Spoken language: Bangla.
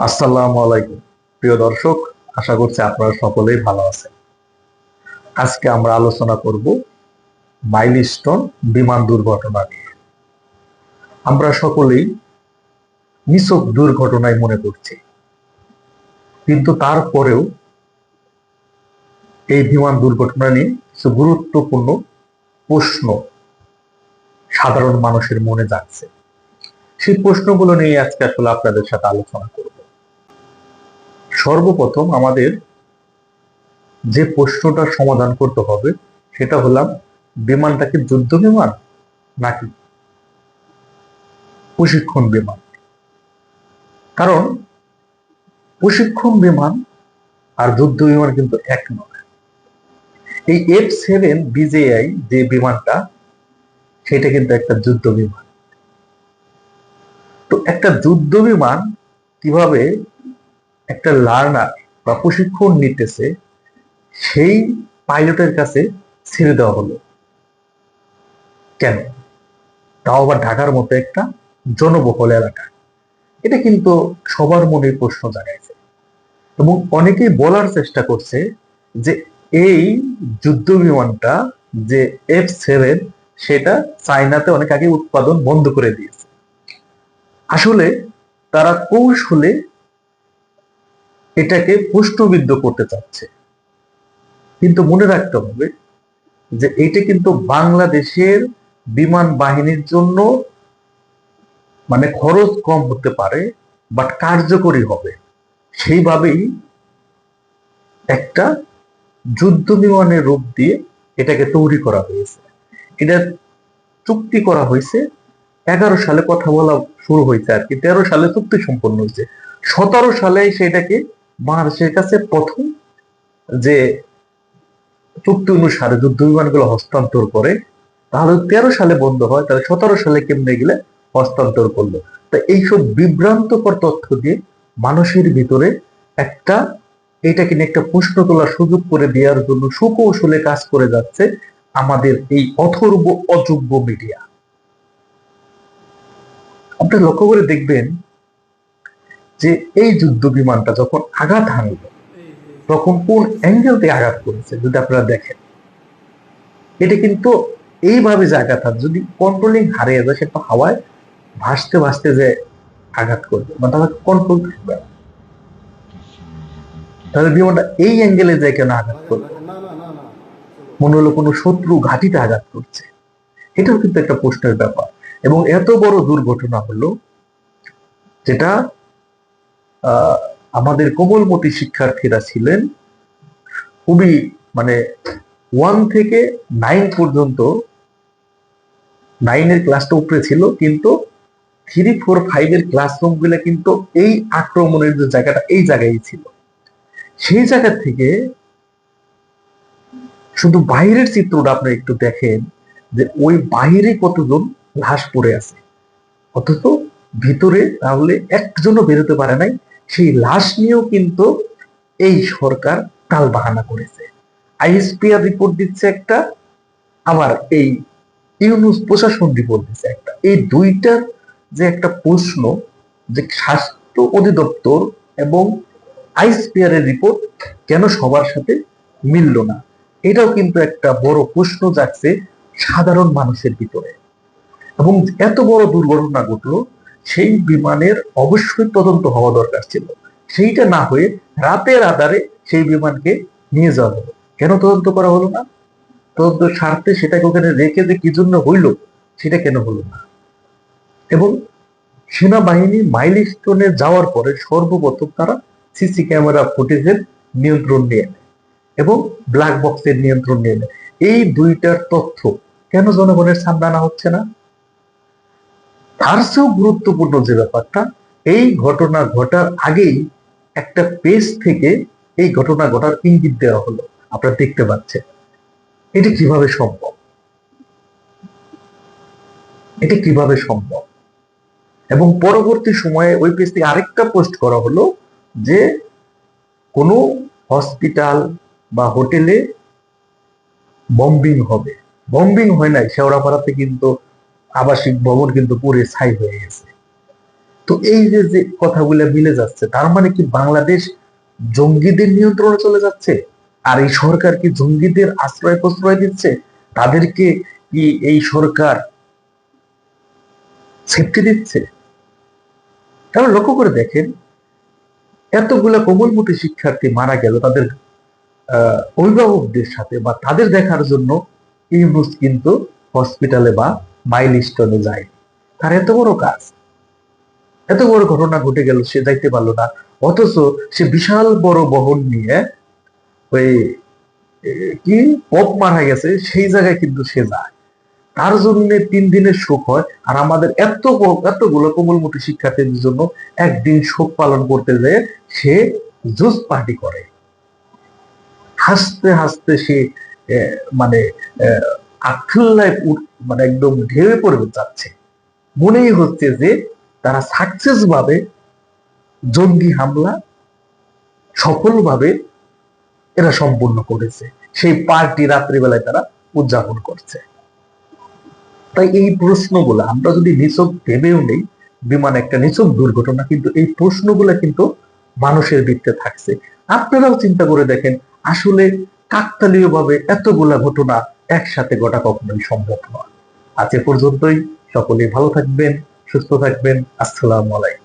আসসালামু আলাইকুম প্রিয় দর্শক, আশা করছি আপনারা সকলেই ভালো আছেন। আজকে আমরা আলোচনা করব মাইলস্টোন বিমান দুর্ঘটনা নিয়ে। আমরা সকলেই নিছক দুর্ঘটনায় মনে করছি, কিন্তু তারপরেও এই বিমান দুর্ঘটনা নিয়ে কিছু গুরুত্বপূর্ণ প্রশ্ন সাধারণ মানুষের মনে জাগছে। সেই প্রশ্নগুলো নিয়ে আজকে আসলে আপনাদের সাথে আলোচনা করব। সর্বপ্রথম আমাদের যে প্রশ্নটার সমাধান করতে হবে সেটা হলাম, বিমানটা কি যুদ্ধ বিমান নাকি প্রশিক্ষণ বিমান? কারণ প্রশিক্ষণ বিমান আর যুদ্ধ বিমান কিন্তু এক নয়। এই F7 BJI যে বিমানটা, সেটা কিন্তু একটা যুদ্ধ বিমান। তো একটা যুদ্ধ বিমান কিভাবে একটা লার্নার বা প্রশিক্ষণ নিতেছে সেই পাইলটের কাছে ছেড়ে দেওয়া হলো কেন? তাও আবার ঢাকার মতো একটা জনবহুল এলাকা। এটা কিন্তু সবার মনে প্রশ্ন জাগাইছে এবং অনেকেই বলার চেষ্টা করছে যে এই যুদ্ধ বিমানটা যে F7, সেটা চায়নাতে অনেক আগে উৎপাদন বন্ধ করে দিয়েছে। আসলে তারা কৌশলে এটাকে প্রশ্নবিদ্ধ করতে চাচ্ছে, কিন্তু মনে রাখতে হবে যে এটা কিন্তু বাংলাদেশের বিমান বাহিনীর জন্য মানে খরচ কম হতে পারে, বাট কার্যকরী হবে। সেইভাবেই একটা যুদ্ধ বিমানের রূপ দিয়ে এটাকে তৈরি করা হয়েছে। এটা চুক্তি করা হয়েছে 11 সালে, কথা বলা শুরু হয়েছে আর কি, 13 সালে চুক্তি সম্পন্ন হয়েছে। 17 সালে সেটাকে বাংলাদেশের কাছে প্রথম যে চুক্তি অনুসারে যুদ্ধ বিমানগুলো হস্তান্তর করে, তাহলে 13 সালে বন্ধ হয়, তাহলে 17 সালে কেমনে গেলে হস্তান্তর করলো? তা এইসব বিভ্রান্তকর তথ্য দিয়ে মানুষের ভিতরে একটা এটাকে নিয়ে একটা প্রশ্ন তোলার সুযোগ করে দেওয়ার জন্য সুকৌশলে কাজ করে যাচ্ছে আমাদের এই অথর্ব অযোগ্য মিডিয়া। আপনি লক্ষ্য করে দেখবেন যে এই যুদ্ধ বিমানটা যখন আঘাত হানলো তখন কোন অ্যাঙ্গেল দিয়ে আঘাত করেছে যদি আপনারা দেখেন, এটা কিন্তু এইভাবে যে আঘাত হাত যদি কন্ট্রোলিং হারিয়ে যায়, সেটা হাওয়ায় ভাসতে ভাসতে যে আঘাত করবে, মানে তাহলে কন্ট্রোল থাকবে না। তাহলে বিমানটা এই অ্যাঙ্গেলে যায় কেন আঘাত করবে? মনে হলো কোনো শত্রু ঘাঁটিতে আঘাত করছে। এটাও কিন্তু একটা প্রশ্নের ব্যাপার। এবং এত বড় দুর্ঘটনা হলো যেটা আমাদের কোমলমতি শিক্ষার্থীরা ছিলেন, খুবই মানে 1 থেকে 9 পর্যন্ত, 9 এর ক্লাসটা উপরে ছিল, কিন্তু 3, 4, 5 এর ক্লাসরুম গুলো কিন্তু এই আক্রমণের যে জায়গাটা এই জায়গায় ছিল। সেই জায়গা থেকে শুধু বাইরের চিত্রটা আপনি একটু দেখেন যে ওই বাইরে কতজন লাশ পড়ে আছে, অথচ ভিতরে তাহলে একজনও বেরোতে পারে নাই। সেই লাশ নিয়েও কিন্তু এই সরকার টাল বাহানা করেছে। আইএসপিআর রিপোর্ট দিচ্ছে একটা, আবার এই ইউনুস প্রশাসন রিপোর্ট দিচ্ছে একটা। এই দুইটার যে একটা প্রশ্ন, যে স্বাস্থ্য অধিদপ্তর এবং আইএসপিআর এর রিপোর্ট কেন সবার সাথে মিলল না, এটাও কিন্তু একটা বড় প্রশ্ন জাগছে সাধারণ মানুষের ভিতরে। এবং এত বড় দুর্ঘটনা ঘটলো, সেই বিমানের অবশ্যই তদন্ত হওয়া দরকার ছিল। সেইটা না হয়ে রাতের আধারে সেই বিমানকে নিয়ে যাওয়া হলো। কেন তদন্ত করা হলো না? তদন্ত স্বার্থে সেটাকে ওখানে রেখে যে কি জন্য হইলো সেটা কেন হলো না? এবং সেনাবাহিনী মাইলস্টোনে যাওয়ার পরে সর্বপ্রথম তারা সিসি ক্যামেরা ফুটেজের নিয়ন্ত্রণ নিয়ে নেয় এবং ব্ল্যাক বক্সের নিয়ন্ত্রণ নিয়ে নেয়। এই দুইটার তথ্য কেন জনগণের সামনে আনা হচ্ছে না? তার চেয়েও গুরুত্বপূর্ণ যে ব্যাপারটা, এই ঘটনা ঘটার আগেই একটা পেজ থেকে এই ঘটনা ঘটার ইঙ্গিত দেওয়া হলো, আপনারা দেখতে পাচ্ছেন। এটি কিভাবে সম্ভব? এটি কিভাবে সম্ভব? এবং পরবর্তী সময়ে ওই পেজ থেকে আরেকটা পোস্ট করা হলো যে কোনো হসপিটাল বা হোটেলে বম্বিং হবে। বম্বিং হয় নাই, শেওড়াপাড়াতে কিন্তু আবাসিক ভবন কিন্তু পুড়ে ছাই হয়ে গেছে। তো তো এই যে যে কথাগুলো মিলে যাচ্ছে, তার মানে কি বাংলাদেশ জঙ্গিদের নিয়ন্ত্রণে চলে যাচ্ছে? আর এই সরকার কি জঙ্গিদের আশ্রয় প্রশ্রয় দিচ্ছে? তাদেরকে কি এই সরকার সেফটি দিচ্ছে? তাহলে লক্ষ্য করে দেখেন, এতগুলা কোমলমতি শিক্ষার্থী মারা গেল তাদের অভিভাবকদের সাথে বা তাদের দেখার জন্য ইউনুস কিন্তু হসপিটালে বা মাইলস্টোনে যায়। তার এত বড় কাজ, এত বড় ঘটনা ঘটে গেল, সে যাইতে পারলো না। অথচ সে বিশাল বড় বহন নিয়ে ওই কি পপ মারা গেছে সেই জায়গায় কিন্তু সে যায়। তার জন্য 3 দিনের শোক হয়, আর আমাদের এতগুলো কোমলমতি শিক্ষার্থীদের জন্য একদিন শোক পালন করতে যেয়ে সে জুস পার্টি করে। হাসতে হাসতে সে মানে আত্মুল্লায় মানে একদম ঢেউয়ে পড়বে যাচ্ছে। মনেই হচ্ছে যে তারা সাকসেস ভাবে জঙ্গি হামলা সফলভাবে এরা সম্পূর্ণ করেছে। সেই পার্টি রাত্রিবেলায় তারা উদযাপন করছে। তাই এই প্রশ্নগুলো আমরা যদি নিছক ভেবেও নেই, বিমান একটা নিছক দুর্ঘটনা, কিন্তু এই প্রশ্নগুলো কিন্তু মানুষের ভিতরে থাকছে। আপনারাও চিন্তা করে দেখেন, আসলে কাকতালীয় ভাবে এতগুলা ঘটনা একসাথে ঘটা কখনোই সম্ভব নয়। আজ এ পর্যন্তই। সকলেই ভালো থাকবেন, সুস্থ থাকবেন। আসসালামু আলাইকুম।